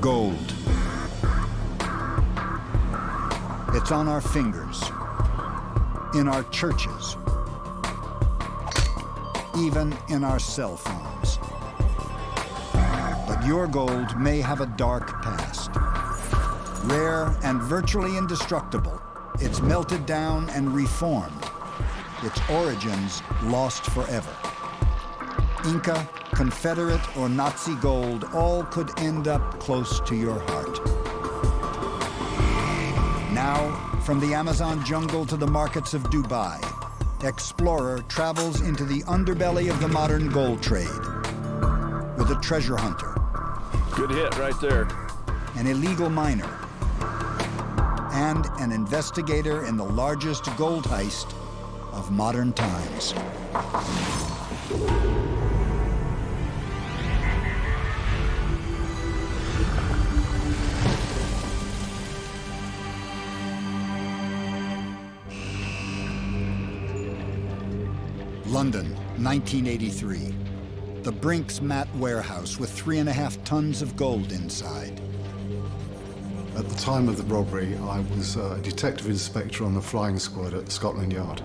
Gold. It's on our fingers, in our churches, even in our cell phones. But your gold may have a dark past. Rare and virtually indestructible, it's melted down and reformed. Its origins lost forever. Inca, Confederate, or Nazi gold all could end up close to your heart. Now, from the Amazon jungle to the markets of Dubai, Explorer travels into the underbelly of the modern gold trade with a treasure hunter. Good hit right there. An illegal miner, and an investigator in the largest gold heist of modern times. London, 1983. The Brinks-Mat warehouse with 3.5 tons of gold inside. At the time of the robbery, I was a detective inspector on the flying squad at Scotland Yard.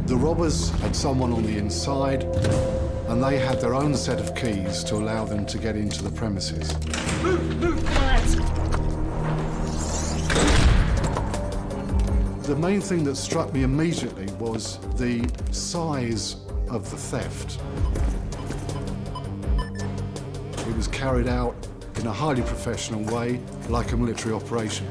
The robbers had someone on the inside, and they had their own set of keys to allow them to get into the premises. Move, lads! The main thing that struck me immediately was the size of the theft. It was carried out in a highly professional way, like a military operation.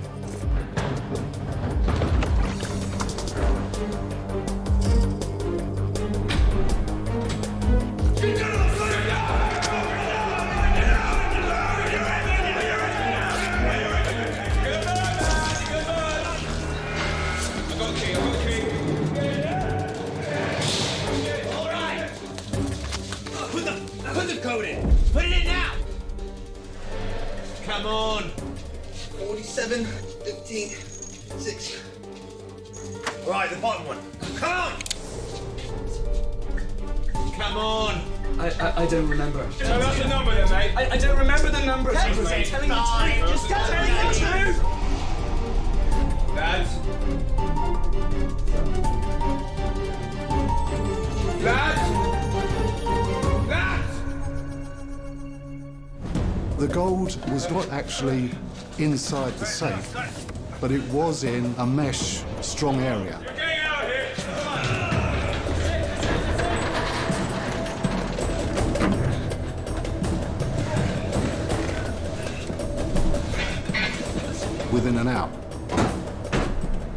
Put the code in. Put it in now. Come on. 47, 15, 6. All right, the bottom one. Come on. Come on. I don't remember. Tell us the number then, mate. I don't remember the number. Tell Jesus, me. I'm telling you Fine. the truth. Just tell me the truth. Lads. Lads. The gold was not actually inside the safe, but it was in a mesh strong area. You're getting out here. Within an hour.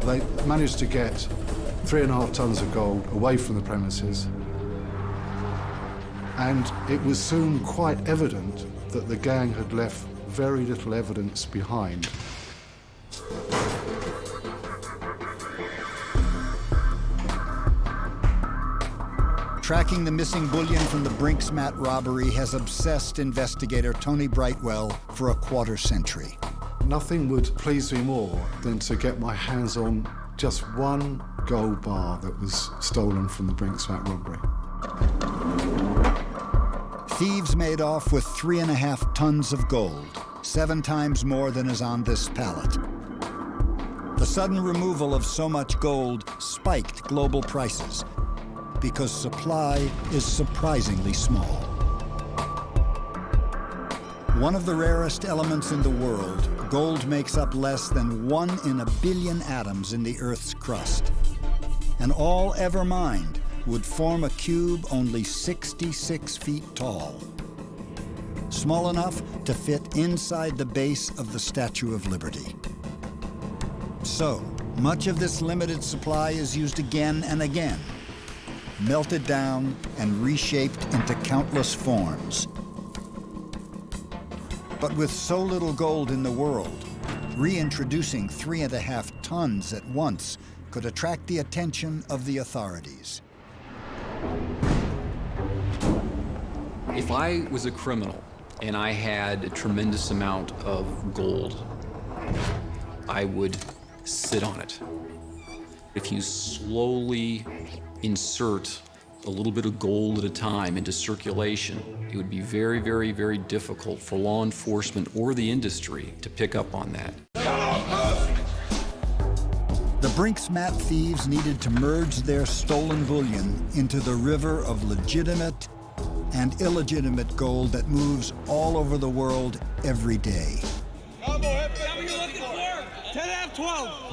They managed to get 3.5 tons of gold away from the premises, and it was soon quite evident that the gang had left very little evidence behind. Tracking the missing bullion from the Brinks-Mat robbery has obsessed investigator Tony Brightwell for a quarter century. Nothing would please me more than to get my hands on just one gold bar that was stolen from the Brinks-Mat robbery. Thieves made off with 3.5 tons of gold, 7 times more than is on this pallet. The sudden removal of so much gold spiked global prices because supply is surprisingly small. One of the rarest elements in the world, gold makes up less than 1 in a billion atoms in the Earth's crust. And all ever mined would form a cube only 66 feet tall, small enough to fit inside the base of the Statue of Liberty. So, much of this limited supply is used again and again, melted down and reshaped into countless forms. But with so little gold in the world, reintroducing 3.5 tons at once could attract the attention of the authorities. If I was a criminal and I had a tremendous amount of gold, I would sit on it. If you slowly insert a little bit of gold at a time into circulation, it would be very, very, very difficult for law enforcement or the industry to pick up on that. The Brinks-Mat thieves needed to merge their stolen bullion into the river of legitimate and illegitimate gold that moves all over the world every day.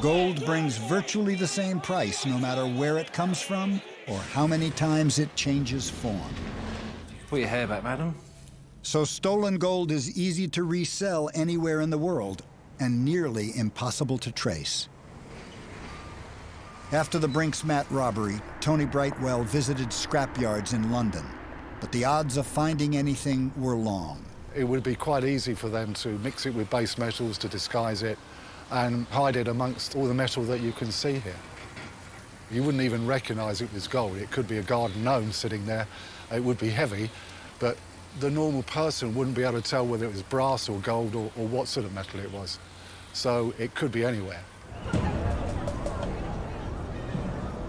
Gold brings virtually the same price no matter where it comes from or how many times it changes form. Put your hair back, madam. So stolen gold is easy to resell anywhere in the world and nearly impossible to trace. After the Brinks-Mat robbery, Tony Brightwell visited scrapyards in London, but the odds of finding anything were long. It would be quite easy for them to mix it with base metals to disguise it and hide it amongst all the metal that you can see here. You wouldn't even recognize it was gold. It could be a garden gnome sitting there. It would be heavy, but the normal person wouldn't be able to tell whether it was brass or gold or what sort of metal it was. So it could be anywhere.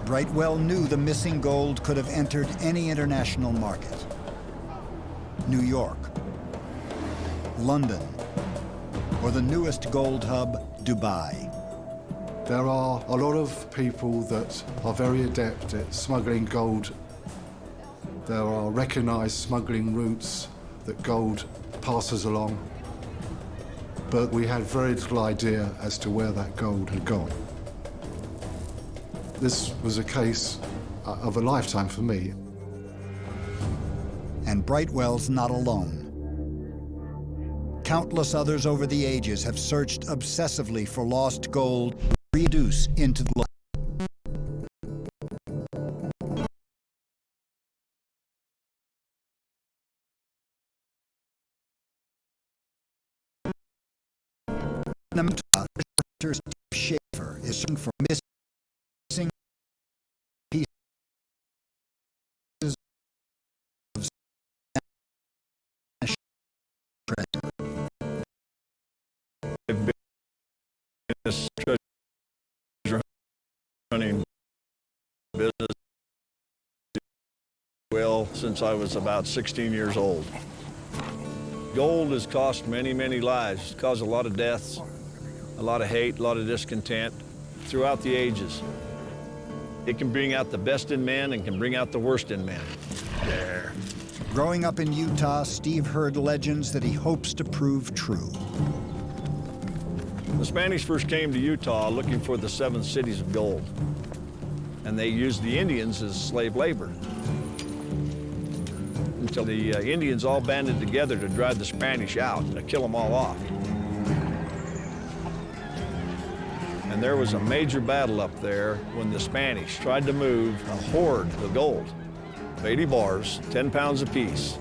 Brightwell knew the missing gold could have entered any international market. New York, London, or the newest gold hub, Dubai. There are a lot of people that are very adept at smuggling gold. There are recognized smuggling routes that gold passes along, but we had very little idea as to where that gold had gone. This was a case of a lifetime for me. And Brightwell's not alone. Countless others over the ages have searched obsessively for lost gold to reduce into the Steve Schaefer is searching for missing pieces of Spanish treasure. I've been in this treasure hunting business well since I was about 16 years old. Gold has cost many, many lives. It's caused a lot of deaths, a lot of hate, a lot of discontent throughout the ages. It can bring out the best in men and can bring out the worst in men. There. Growing up in Utah, Steve heard legends that he hopes to prove true. The Spanish first came to Utah looking for the 7 cities of gold, and they used the Indians as slave labor until the Indians all banded together to drive the Spanish out, to kill them all off. And there was a major battle up there when the Spanish tried to move a hoard of gold, 80 bars, 10 pounds apiece.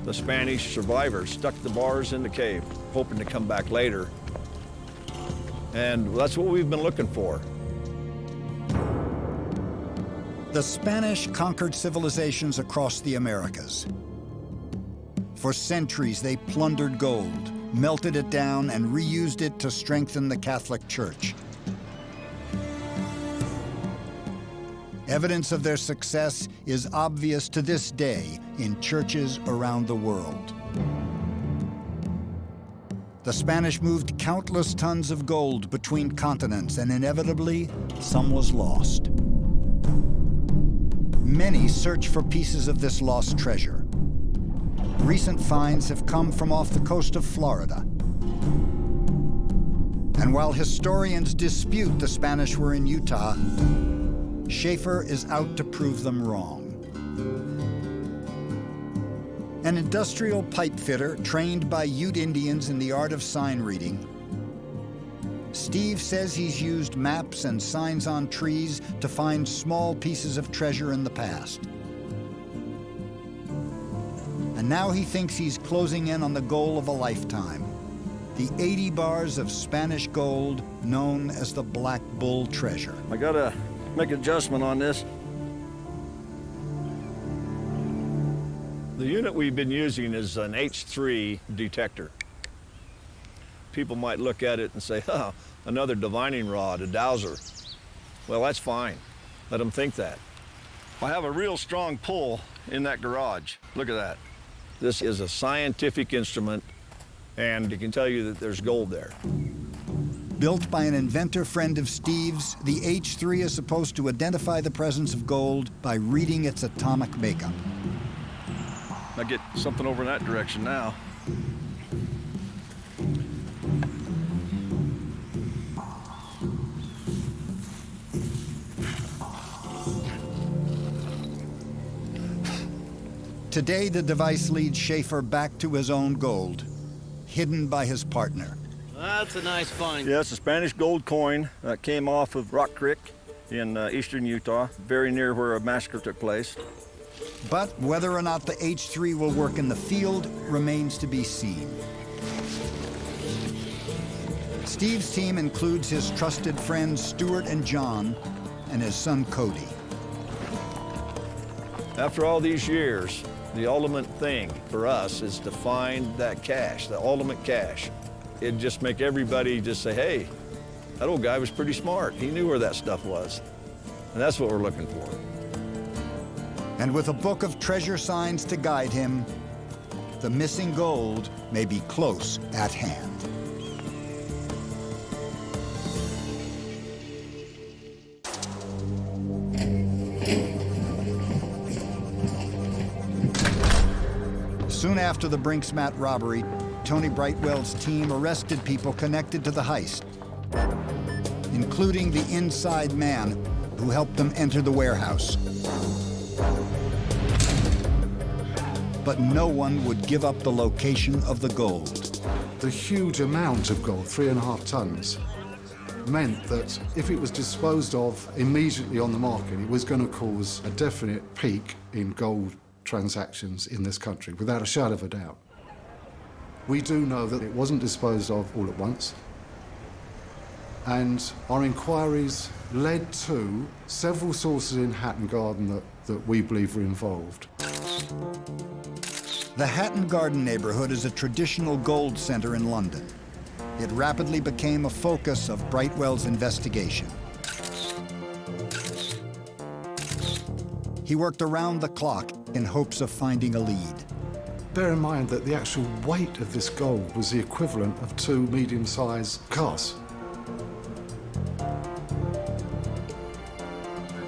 The Spanish survivors stuck the bars in the cave, hoping to come back later. And that's what we've been looking for. The Spanish conquered civilizations across the Americas. For centuries, they plundered gold, melted it down, and reused it to strengthen the Catholic Church. Evidence of their success is obvious to this day in churches around the world. The Spanish moved countless tons of gold between continents, and inevitably, some was lost. Many search for pieces of this lost treasure. Recent finds have come from off the coast of Florida. And while historians dispute the Spanish were in Utah, Schaefer is out to prove them wrong. An industrial pipe fitter trained by Ute Indians in the art of sign reading, Steve says he's used maps and signs on trees to find small pieces of treasure in the past. And now he thinks he's closing in on the goal of a lifetime, the 80 bars of Spanish gold known as the Black Bull treasure. I gotta make an adjustment on this. The unit we've been using is an H3 detector. People might look at it and say, oh, another divining rod, a dowser. Well, that's fine. Let them think that. I have a real strong pull in that garage. Look at that. This is a scientific instrument, and it can tell you that there's gold there. Built by an inventor friend of Steve's, the H3 is supposed to identify the presence of gold by reading its atomic makeup. I get something over in that direction now. Today, the device leads Schaefer back to his own gold, hidden by his partner. That's a nice find. Yeah, it's a Spanish gold coin that came off of Rock Creek in eastern Utah, very near where a massacre took place. But whether or not the H3 will work in the field remains to be seen. Steve's team includes his trusted friends Stuart and John and his son Cody. After all these years, the ultimate thing for us is to find that cache, the ultimate cache. It'd just make everybody just say, hey, that old guy was pretty smart. He knew where that stuff was. And that's what we're looking for. And with a book of treasure signs to guide him, the missing gold may be close at hand. Soon after the Brinksmat robbery, Tony Brightwell's team arrested people connected to the heist, including the inside man who helped them enter the warehouse. But no one would give up the location of the gold. The huge amount of gold, 3.5 tons, meant that if it was disposed of immediately on the market, it was going to cause a definite peak in gold transactions in this country, without a shadow of a doubt. We do know that it wasn't disposed of all at once, and our inquiries led to several sources in Hatton Garden that we believe were involved. The Hatton Garden neighborhood is a traditional gold center in London. It rapidly became a focus of Brightwell's investigation. He worked around the clock in hopes of finding a lead. Bear in mind that the actual weight of this gold was the equivalent of 2 medium-sized cars.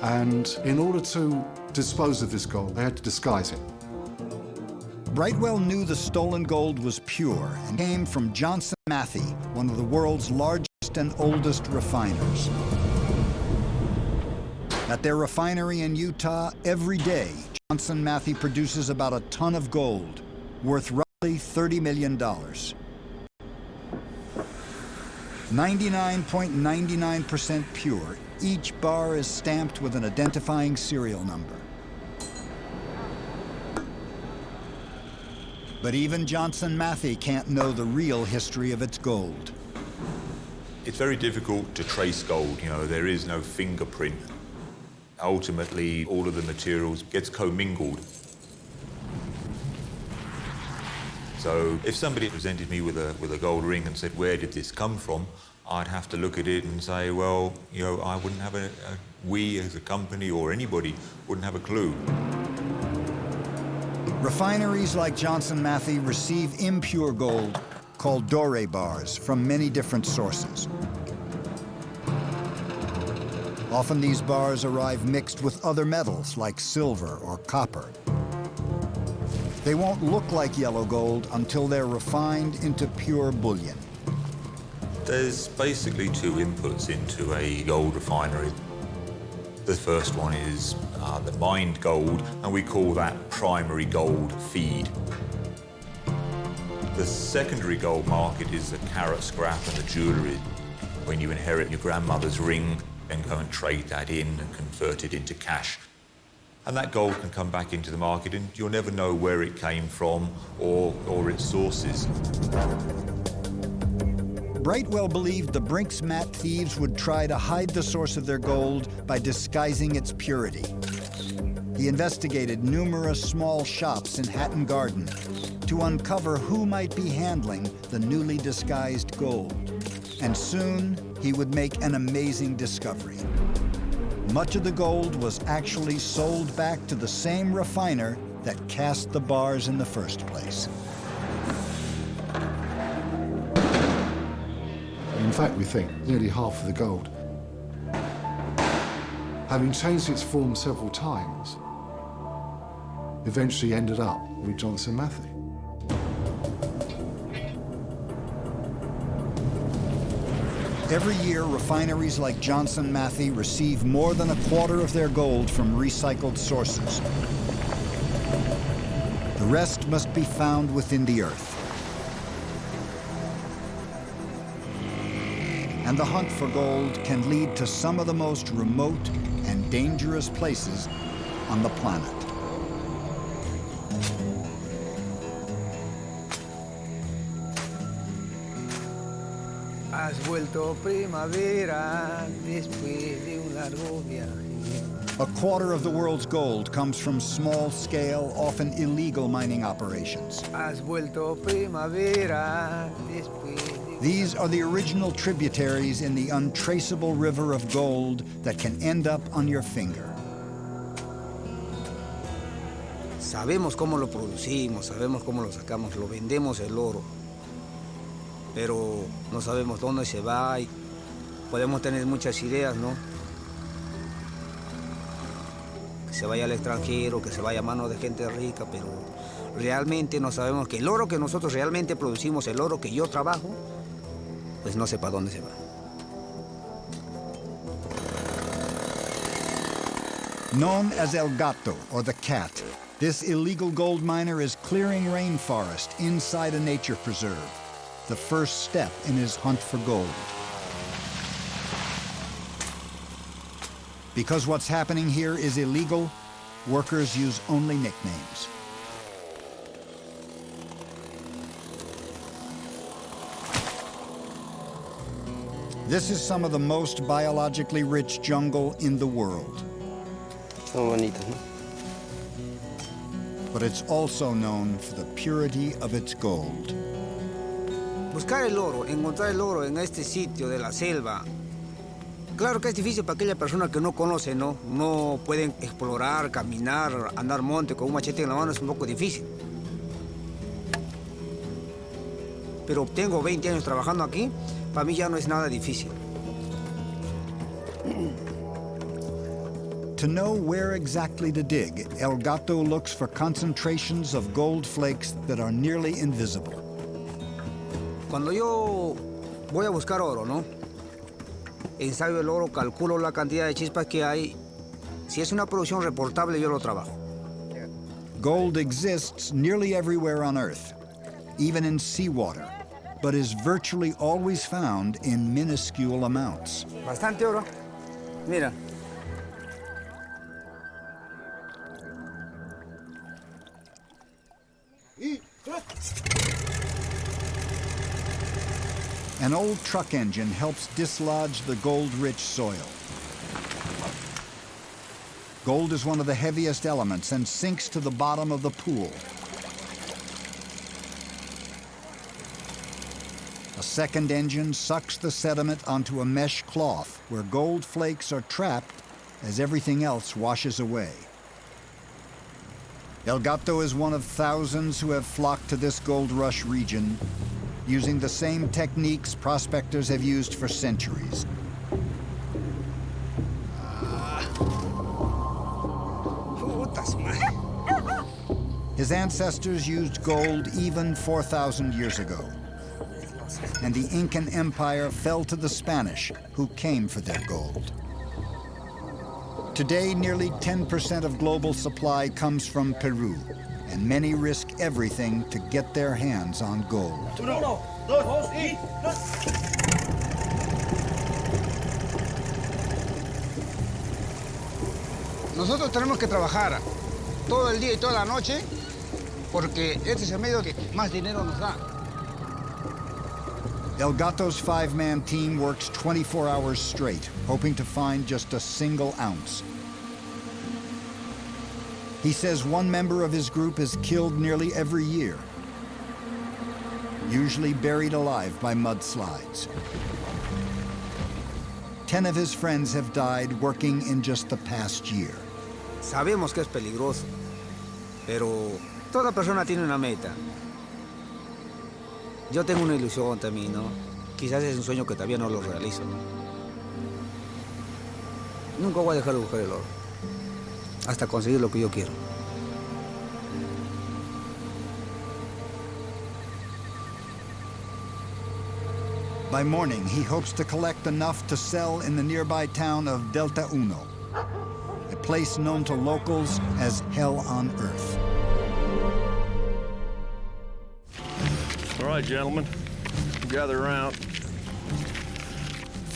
And in order to dispose of this gold, they had to disguise it. Brightwell knew the stolen gold was pure and came from Johnson Matthey, one of the world's largest and oldest refiners. At their refinery in Utah, every day, Johnson Matthey produces about a ton of gold, worth roughly $30 million. 99.99% pure, each bar is stamped with an identifying serial number. But even Johnson Matthey can't know the real history of its gold. It's very difficult to trace gold. You know, there is no fingerprint. Ultimately, all of the materials gets commingled. So if somebody presented me with a gold ring and said, where did this come from? I'd have to look at it and say, well, you know, I wouldn't have we as a company or anybody wouldn't have a clue. Refineries like Johnson Matthey receive impure gold called doré bars from many different sources. Often these bars arrive mixed with other metals like silver or copper. They won't look like yellow gold until they're refined into pure bullion. There's basically 2 inputs into a gold refinery. The first one is the mined gold, and we call that primary gold feed. The secondary gold market is the carat scrap and the jewellery. When you inherit your grandmother's ring, then go and trade that in and convert it into cash. And that gold can come back into the market, and you'll never know where it came from or its sources. Brightwell believed the Brinksmat thieves would try to hide the source of their gold by disguising its purity. He investigated numerous small shops in Hatton Garden to uncover who might be handling the newly disguised gold. And soon, he would make an amazing discovery. much of the gold was actually sold back to the same refiner that cast the bars in the first place. In fact, we think nearly half of the gold, having changed its form several times, eventually ended up with Johnson Matthey. Every year, refineries like Johnson Matthey receive more than a quarter of their gold from recycled sources. The rest must be found within the earth. And the hunt for gold can lead to some of the most remote and dangerous places on the planet. Has vuelto primavera después de un largo viaje. A quarter of the world's gold comes from small-scale, often illegal mining operations. Has vuelto primavera después de... These are the original tributaries in the untraceable river of gold that can end up on your finger. Sabemos cómo lo producimos, sabemos cómo lo sacamos, lo vendemos el oro. Pero no sabemos dónde se va y podemos tener muchas ideas, ¿no? Que se vaya al extranjero, que se vaya a manos de gente rica, pero realmente no sabemos que el oro que nosotros realmente producimos, el oro que yo trabajo, pues no sé para dónde se va. Known as El Gato, or the Cat, this illegal gold miner is clearing rainforest inside a nature preserve, the first step in his hunt for gold. Because what's happening here is illegal, workers use only nicknames. This is some of the most biologically rich jungle in the world. Son bonitos, ¿no? But it's also known for the purity of its gold. Buscar el oro, encontrar el oro en este sitio de la selva. Claro que es difícil para aquella persona que no conoce, ¿no? No pueden explorar, caminar, andar monte con un machete en la mano, es un poco difícil. Pero tengo 20 años trabajando aquí, para mí ya no es nada difícil. To know where exactly to dig, El Gato looks for concentrations of gold flakes that are nearly invisible. Cuando yo voy a buscar oro, ¿no? Ensayo el oro, calculo la cantidad de chispas que hay. Si es una producción reportable, yo lo trabajo. Gold exists nearly everywhere on Earth, even in seawater, but is virtually always found in minuscule amounts. Bastante oro. Mira. An old truck engine helps dislodge the gold-rich soil. Gold is one of the heaviest elements and sinks to the bottom of the pool. A second engine sucks the sediment onto a mesh cloth where gold flakes are trapped as everything else washes away. El Gato is one of thousands who have flocked to this gold rush region, using the same techniques prospectors have used for centuries. His ancestors used gold even 4,000 years ago. And the Incan Empire fell to the Spanish, who came for their gold. Today, nearly 10% of global supply comes from Peru, and many risk everything to get their hands on gold. Nosotros tenemos que trabajar todo el día y toda la noche porque este es el medio que más dinero nos da. El Gato's five-man team works 24 hours straight, hoping to find just a single ounce. He says one member of his group is killed nearly every year, usually buried alive by mudslides. 10 of his friends have died working in just the past year. Sabemos que es peligroso, pero toda persona tiene una meta. Yo tengo una ilusión también, ¿no? Quizás es un sueño que todavía no lo realizo, ¿no? Nunca voy a dejar de buscar el oro, hasta conseguir lo que yo quiero. By morning, he hopes to collect enough to sell in the nearby town of Delta Uno, a place known to locals as Hell on Earth. All right, gentlemen, gather around.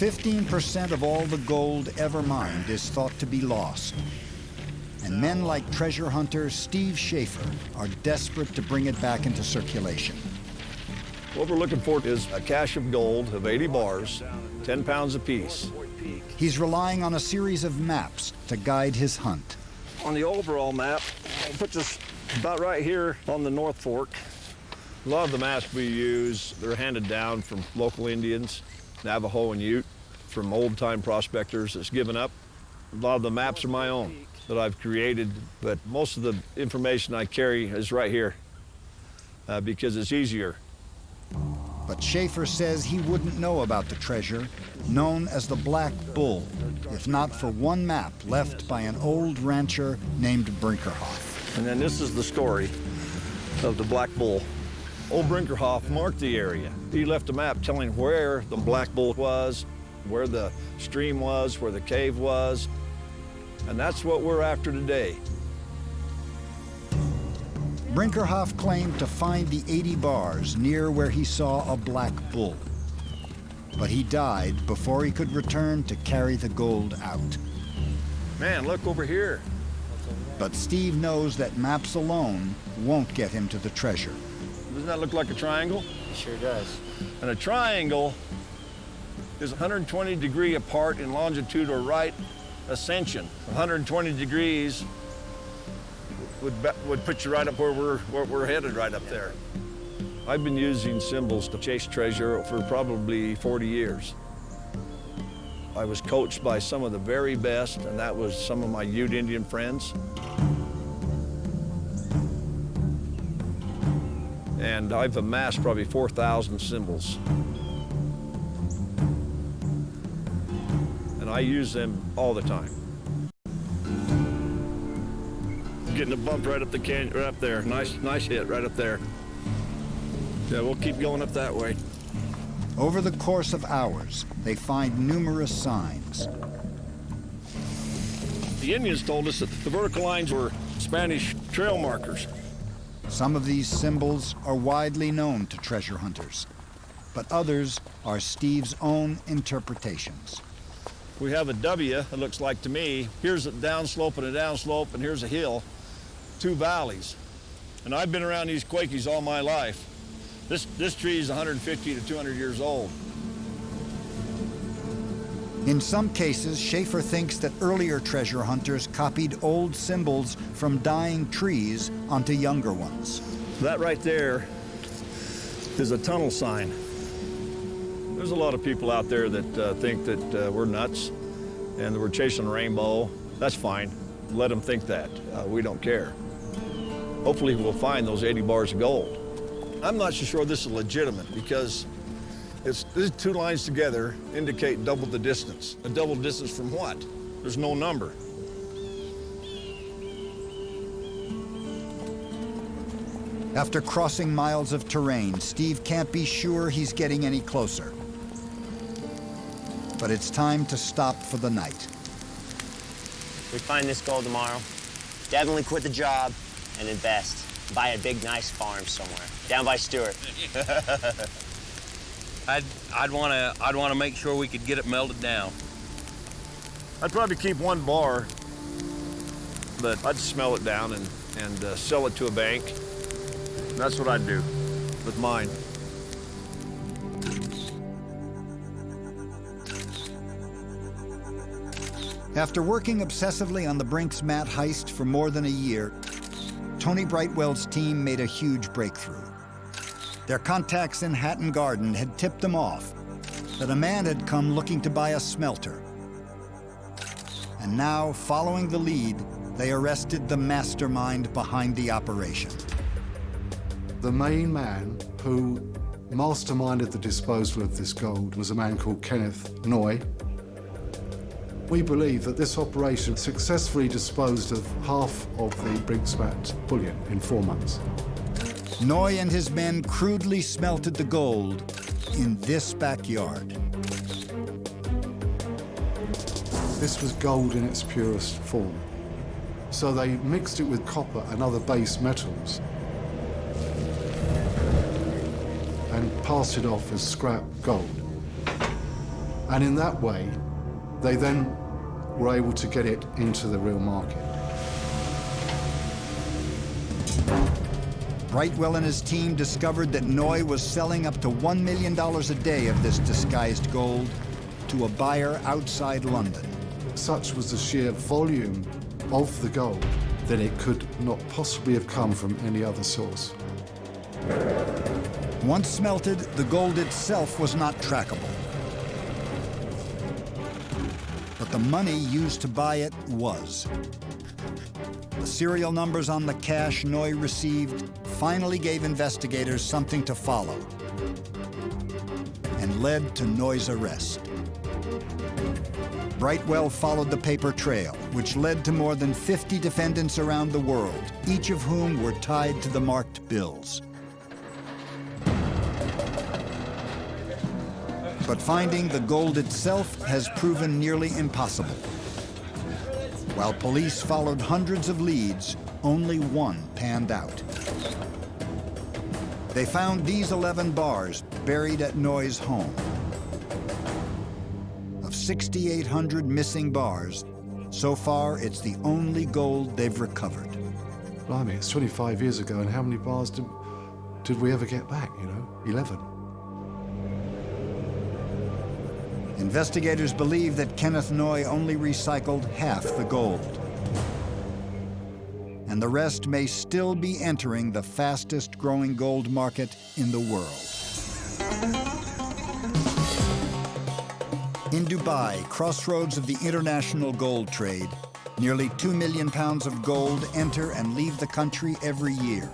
15% of all the gold ever mined is thought to be lost. And men like treasure hunter Steve Schaefer are desperate to bring it back into circulation. What we're looking for is a cache of gold of 80 bars, 10 pounds apiece. He's relying on a series of maps to guide his hunt. On the overall map, I'll put this about right here on the North Fork. A lot of the maps we use, they're handed down from local Indians, Navajo and Ute, from old-time prospectors that's given up. A lot of the maps are my own that I've created, but most of the information I carry is right here because it's easier. But Schaefer says he wouldn't know about the treasure, known as the Black Bull, if not for one map left by an old rancher named Brinkerhoff. And then this is the story of the Black Bull. Old Brinkerhoff marked the area. He left a map telling where the Black Bull was, where the stream was, where the cave was, and that's what we're after today. Brinkerhoff claimed to find the 80 bars near where he saw a black bull. But he died before he could return to carry the gold out. Man, look over here. But Steve knows that maps alone won't get him to the treasure. Doesn't that look like a triangle? It sure does. And a triangle is 120 degrees apart in longitude or right ascension. 120 degrees would put you right up where we're headed, right up there. I've been using symbols to chase treasure for probably 40 years. I was coached by some of the very best, and that was some of my Ute Indian friends. And I've amassed probably 4,000 symbols. And I use them all the time. Getting a bump right up the canyon, right up there. Nice hit right up there. Yeah, we'll keep going up that way. Over the course of hours, they find numerous signs. The Indians told us that the vertical lines were Spanish trail markers. Some of these symbols are widely known to treasure hunters, but others are Steve's own interpretations. We have a W, it looks like to me. Here's a downslope and a downslope, and here's a hill, 2 valleys. And I've been around these Quakies all my life. This tree is 150 to 200 years old. In some cases, Schaefer thinks that earlier treasure hunters copied old symbols from dying trees onto younger ones. That right there is a tunnel sign. There's a lot of people out there that think that we're nuts and we're chasing a rainbow. That's fine. Let them think that. We don't care. Hopefully we'll find those 80 bars of gold. I'm not so sure this is legitimate because these 2 lines together indicate double the distance. A double distance from what? There's no number. After crossing miles of terrain, Steve can't be sure he's getting any closer. But it's time to stop for the night. We find this gold tomorrow, definitely quit the job and invest. Buy a big, nice farm somewhere, down by Stewart. I'd want to make sure we could get it melted down. I'd probably keep 1 bar, but I'd smell it down and sell it to a bank. And that's what I'd do with mine. After working obsessively on the Brinks Mat heist for more than a year, Tony Brightwell's team made a huge breakthrough. Their contacts in Hatton Garden had tipped them off that a man had come looking to buy a smelter And now, following the lead, they arrested the mastermind behind the operation. The main man who masterminded the disposal of this gold was a man called Kenneth Noy. We believe that this operation successfully disposed of half of the Brink's-Mat bullion in 4 months. Noy and his men crudely smelted the gold in this backyard. This was gold in its purest form. So they mixed it with copper and other base metals and passed it off as scrap gold. And in that way, they then were able to get it into the real market. Brightwell and his team discovered that Noy was selling up to $1 million a day of this disguised gold to a buyer outside London. Such was the sheer volume of the gold that it could not possibly have come from any other source. Once smelted, the gold itself was not trackable. But the money used to buy it was. The serial numbers on the cash Noy received finally gave investigators something to follow and led to Noy's arrest. Brightwell followed the paper trail, which led to more than 50 defendants around the world, each of whom were tied to the marked bills. But finding the gold itself has proven nearly impossible. While police followed hundreds of leads, only one panned out. They found these 11 bars buried at Noy's home. Of 6,800 missing bars, so far it's the only gold they've recovered. Blimey, it's 25 years ago, and how many bars did we ever get back, you know? 11. Investigators believe that Kenneth Noy only recycled half the gold. And the rest may still be entering the fastest growing gold market in the world. In Dubai, crossroads of the international gold trade, nearly 2 million pounds of gold enter and leave the country every year,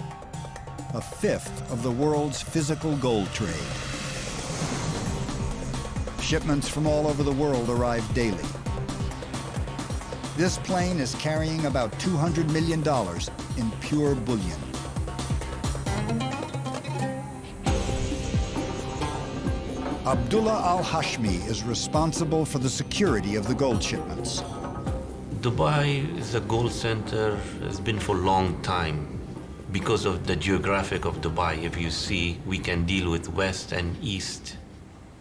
a fifth of the world's physical gold trade. Shipments from all over the world arrive daily. This plane is carrying about $200 million in pure bullion. Abdullah Al-Hashmi is responsible for the security of the gold shipments. Dubai is a gold center, has been for a long time. Because of the geographic of Dubai, if you see, we can deal with west and east.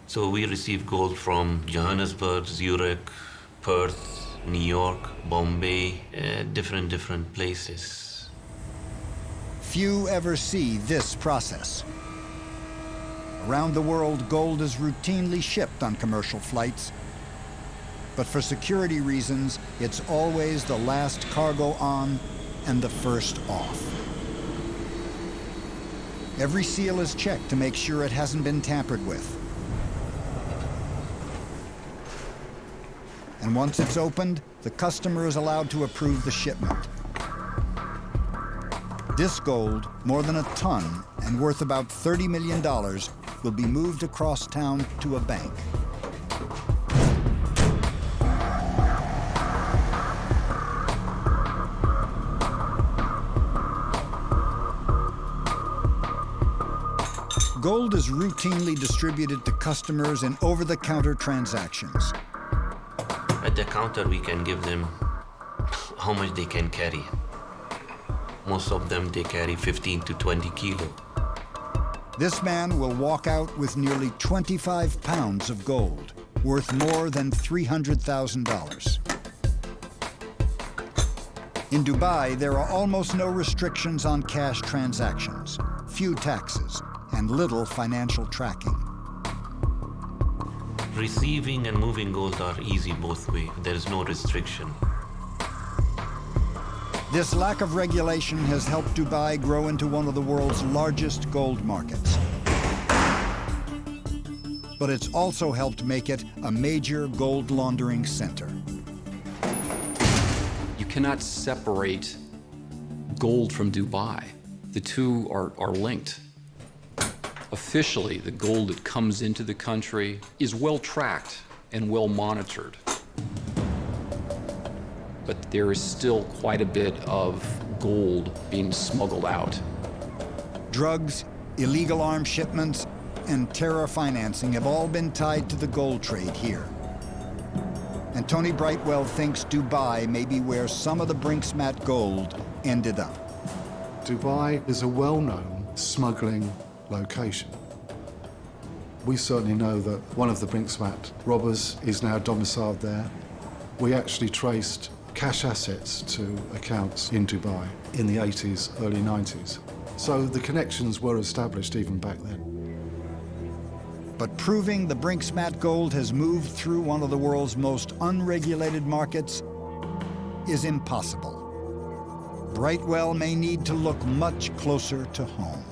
So we receive gold from Johannesburg, Zurich, Perth, New York, Bombay, different places. Few ever see this process. Around the world, gold is routinely shipped on commercial flights. But for security reasons, it's always the last cargo on and the first off. Every seal is checked to make sure it hasn't been tampered with. And once it's opened, the customer is allowed to approve the shipment. This gold, more than a ton and worth about $30 million, will be moved across town to a bank. Gold is routinely distributed to customers in over-the-counter transactions. At the counter, we can give them how much they can carry. Most of them, they carry 15 to 20 kilo. This man will walk out with nearly 25 pounds of gold, worth more than $300,000. In Dubai, there are almost no restrictions on cash transactions, few taxes, and little financial tracking. Receiving and moving gold are easy both ways. There is no restriction. This lack of regulation has helped Dubai grow into one of the world's largest gold markets. But it's also helped make it a major gold laundering center. cannot separate gold from Dubai. The two are linked. Officially, the gold that comes into the country is well tracked and well monitored. But there is still quite a bit of gold being smuggled out. Drugs, illegal arms shipments, and terror financing have all been tied to the gold trade here. And Tony Brightwell thinks Dubai may be where some of the Brinksmat gold ended up. Dubai is a well-known smuggling location. We certainly know that one of the Brinksmat robbers is now domiciled there. We actually traced cash assets to accounts in Dubai in the 80s, early 90s. So the connections were established even back then. But proving the Brinksmat gold has moved through one of the world's most unregulated markets is impossible. Brightwell may need to look much closer to home.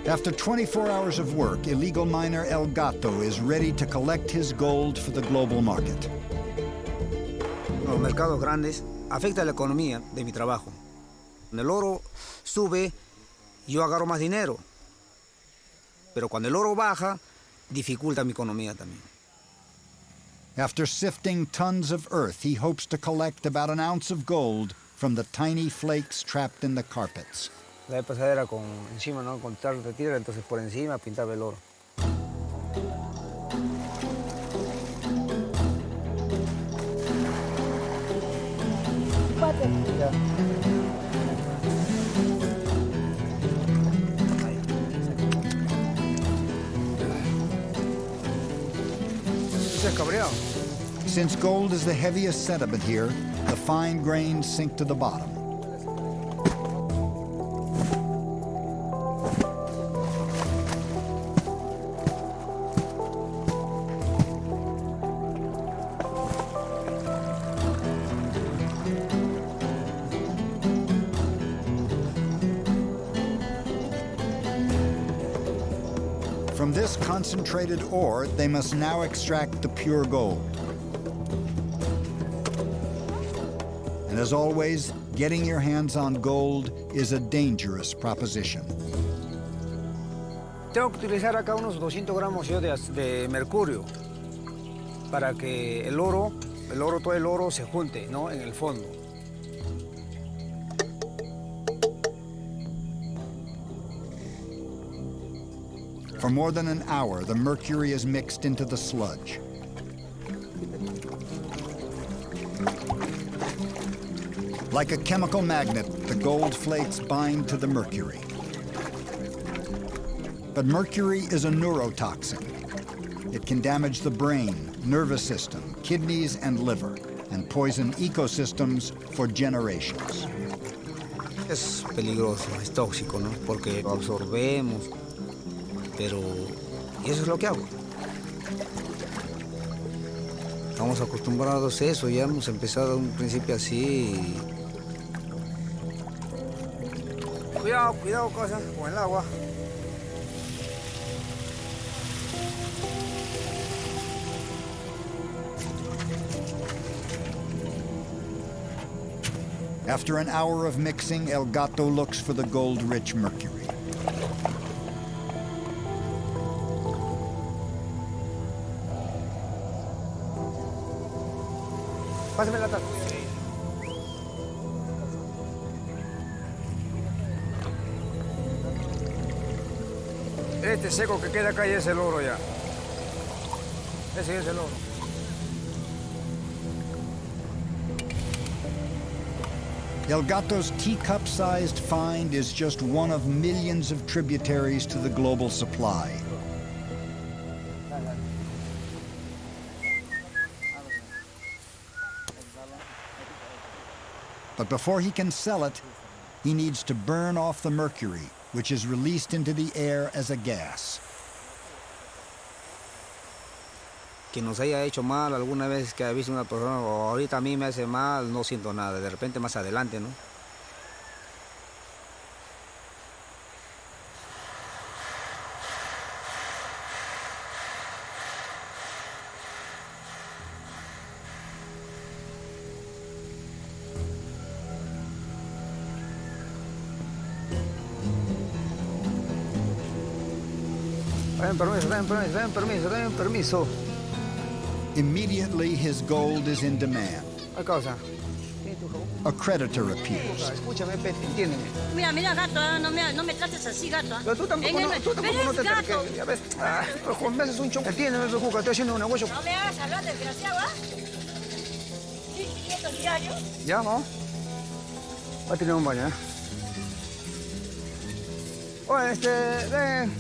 After 24 hours of work, illegal miner El Gato is ready to collect his gold for the global market. Los mercados grandes afectan la economía de mi trabajo. Cuando el oro sube, yo agarro más dinero. Pero cuando el oro baja, dificulta mi economía también. After sifting tons of earth, he hopes to collect about an ounce of gold from the tiny flakes trapped in the carpets. La vez pasada era con encima, ¿no? Con tarro de tierra, entonces por encima pintaba el oro. Since gold is the heaviest sediment here, the fine grains sink to the bottom. From this concentrated ore, they must now extract the pure gold. And as always, getting your hands on gold is a dangerous proposition. Tengo que utilizar acá unos 200 gramos yo de mercurio para que todo el oro se junte, ¿no? En el fondo. For more than an hour, the mercury is mixed into the sludge. Like a chemical magnet, the gold flakes bind to the mercury. But mercury is a neurotoxin. It can damage the brain, nervous system, kidneys, and liver, and poison ecosystems for generations. Es peligroso, es tóxico, ¿no? Porque lo absorbemos, pero y eso es lo que hago. Estamos acostumbrados a eso, ya hemos empezado a un principio así. Cuidado, cosa, con el agua. After an hour of mixing, El Gato looks for the gold-rich mercury. Pásame la taza. Este seco que queda acá ya es el oro ya. Ese es el oro. El Gato's teacup-sized find is just one of millions of tributaries to the global supply. But before he can sell it, he needs to burn off the mercury, which is released into the air as a gas. Que nos haya hecho mal alguna vez que haya visto una persona, o ahorita a mí me hace mal, no siento nada. De repente más adelante, ¿no? Den permiso, den permiso, den permiso, den permiso. Immediately, his gold is in demand. ¿Qué causa? A creditor appears. Escúchame, Pete, entiéndeme. Mira, mira, gato, no me trates así, gato. Pero tú tampoco, no, tú tampoco no te gato. acerques. Ya ves, pero Juan, me haces un chongo. Entiéndeme, Juca, estoy haciendo un negocio. No me hagas hablar, desgraciado, ¿ah? 1.500 diarios. Ya, ¿no? Va a tener un baño, ¿eh? Oye, ven.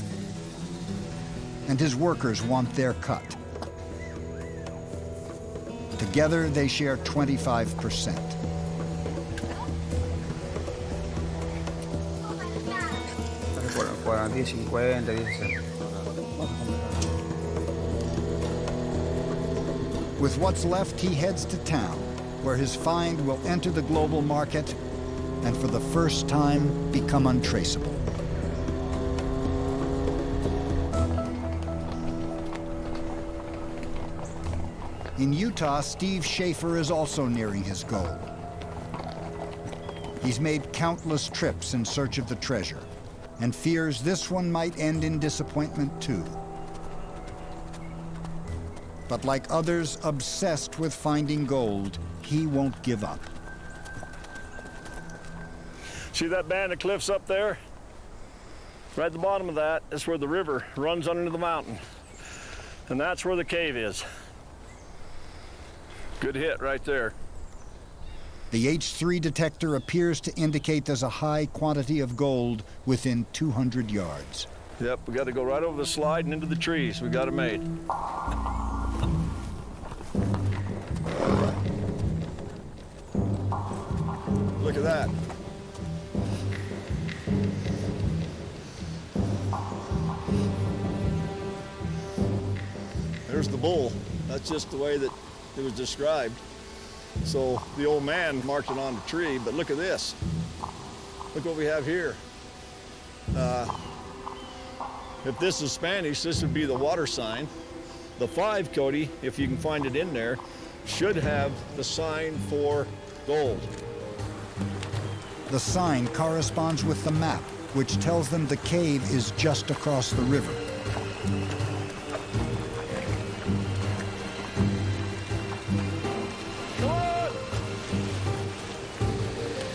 And his workers want their cut. Together, they share 25%. Por 10, 50, 10. With what's left, he heads to town, where his find will enter the global market and for the first time become untraceable. In Utah, Steve Schaefer is also nearing his goal. He's made countless trips in search of the treasure and fears this one might end in disappointment too. But like others obsessed with finding gold, he won't give up. See that band of cliffs up there? Right at the bottom of that is where the river runs under the mountain. And that's where the cave is. Good hit right there. The H3 detector appears to indicate there's a high quantity of gold within 200 yards. Yep, we got to go right over the slide and into the trees. We got it made. Look at that. There's the bull. That's just the way that it was described. So the old man marked it on the tree, but look at this. Look what we have here. If this is Spanish, this would be the water sign. The 5, Cody, if you can find it in there, should have the sign for gold. The sign corresponds with the map, which tells them the cave is just across the river.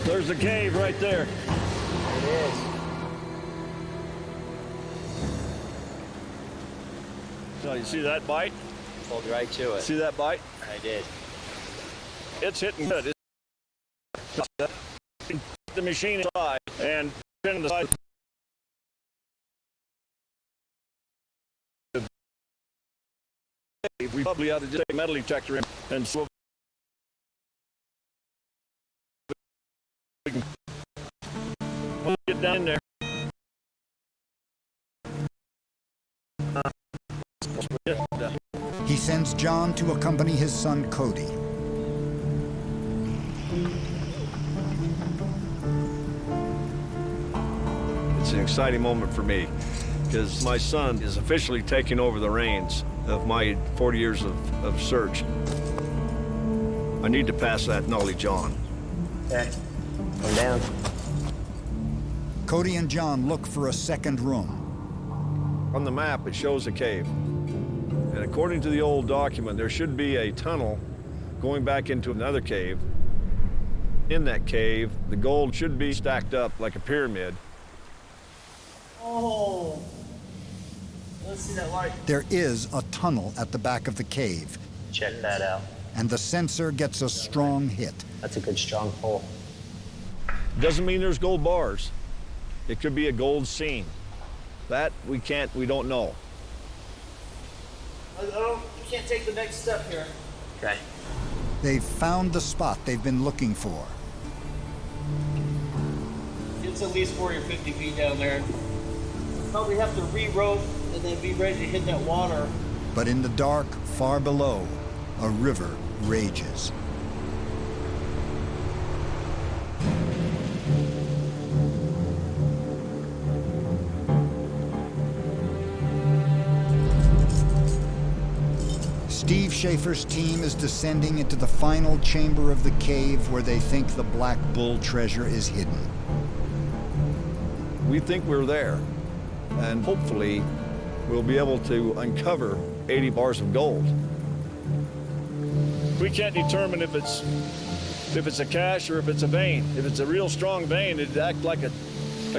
There's the cave right there. It is. So you see that bite? Pulled right to it. See that bite? I did. It's hitting good. The machine inside and in the side. We probably ought to just take a metal detector in and so we can get down in there. He sends John to accompany his son Cody. It's an exciting moment for me because my son is officially taking over the reins of my 40 years of search. I need to pass that knowledge on. Okay. Come down. Cody and John look for a second room. On the map, it shows a cave. And according to the old document, there should be a tunnel going back into another cave. In that cave, the gold should be stacked up like a pyramid. Oh. Let's see that light. There is a tunnel at the back of the cave. Check that out. And the sensor gets a strong hit. That's a good strong pull. Doesn't mean there's gold bars. It could be a gold seam. That we don't know. We can't take the next step here. Okay. They've found the spot they've been looking for. It's at least 40 or 50 feet down there. Probably have to re-rope and then be ready to hit that water. But in the dark, far below, a river rages. Steve Schaefer's team is descending into the final chamber of the cave where they think the Black Bull treasure is hidden. We think we're there, and hopefully we'll be able to uncover 80 bars of gold. We can't determine if it's a cache or if it's a vein. If it's a real strong vein, it'd act like a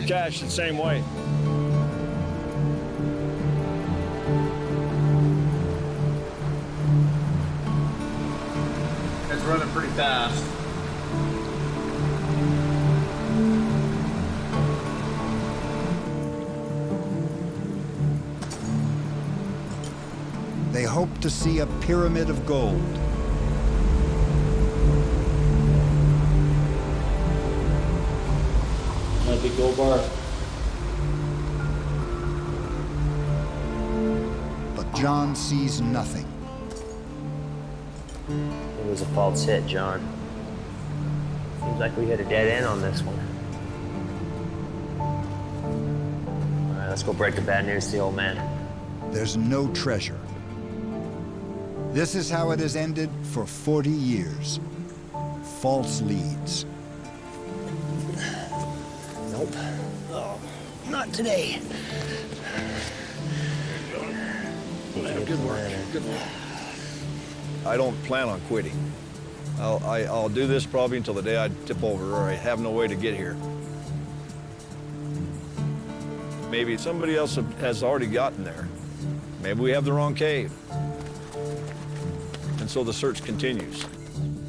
cache the same way. It's running pretty fast. They hope to see a pyramid of gold. That big gold bar. But John sees nothing. It was a false hit, John. Seems like we hit a dead end on this one. All right, let's go break the bad news to the old man. There's no treasure. This is how it has ended for 40 years. False leads. Nope. Oh, not today. Good work. Good work. I don't plan on quitting. I'll do this probably until the day I tip over or I have no way to get here. Maybe somebody else has already gotten there. Maybe we have the wrong cave. And so the search continues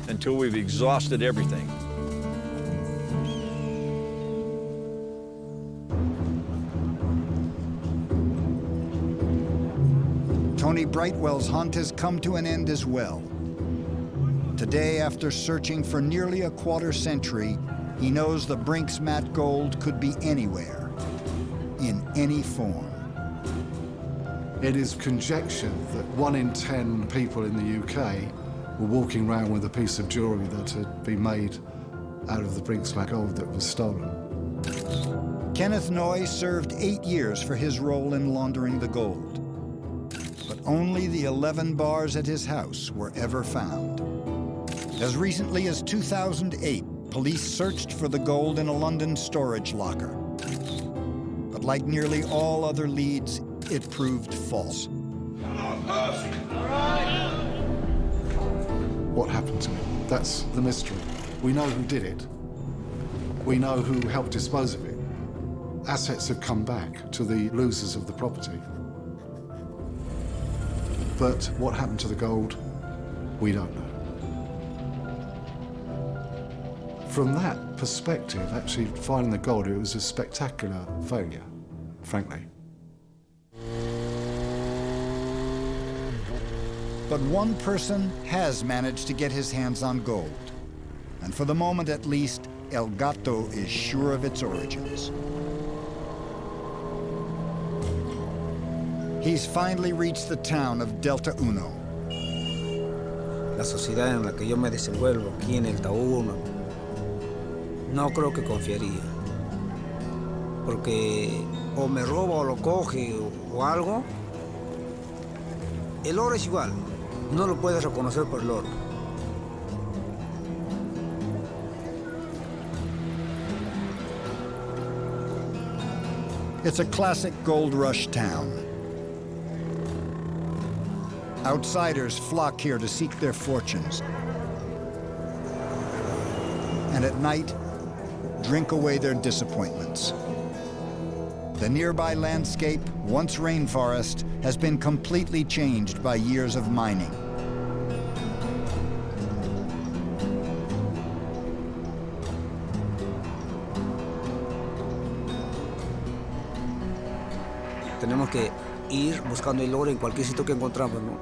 until we've exhausted everything. Tony Brightwell's hunt has come to an end as well. Today, after searching for nearly a quarter century, he knows the Brinksmat gold could be anywhere, in any form. It is conjectured that 1 in 10 people in the UK were walking around with a piece of jewellery that had been made out of the Brinksmat gold that was stolen. Kenneth Noy served 8 years for his role in laundering the gold. But only the 11 bars at his house were ever found. As recently as 2008, police searched for the gold in a London storage locker. But like nearly all other leads, it proved false. What happened to it? That's the mystery. We know who did it. We know who helped dispose of it. Assets have come back to the losers of the property. But what happened to the gold, we don't know. From that perspective, actually finding the gold, it was a spectacular failure, frankly. But one person has managed to get his hands on gold. And for the moment at least, El Gato is sure of its origins. He's finally reached the town of Delta Uno. La sociedad en la que yo me desenvuelvo aquí en el Taú no creo que confiaría. Porque o me roba o lo coge o algo. El oro es igual. No lo puedes reconocer por el oro. It's a classic gold rush town. Outsiders flock here to seek their fortunes. And at night, drink away their disappointments. The nearby landscape, once rainforest, has been completely changed by years of mining. Tenemos que ir buscando el oro en cualquier sitio que encontramos, ¿no?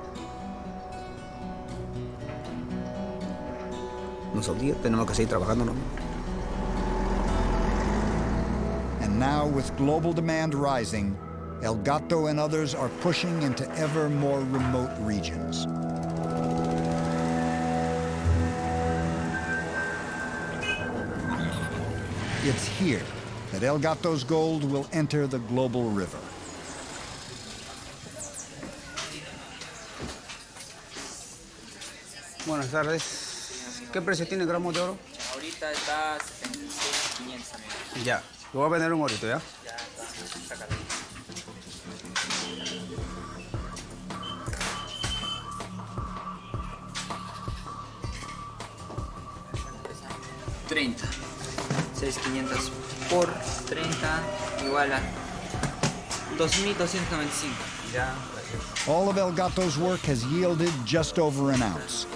Nos obliga, tenemos que seguir trabajando, ¿no? And now, with global demand rising, El Gato and others are pushing into ever more remote regions. It's here that El Gato's gold will enter the global river. Buenas tardes. ¿Qué precio tiene gramos de oro? Ahorita está 76.500, amigo. Ya. Lo voy a vender un orito, ¿ya? Ya está. Sácalo. 30. 6,500 por 30 igual a 2,295. Ya. All of El Gato's work has yielded just over an ounce.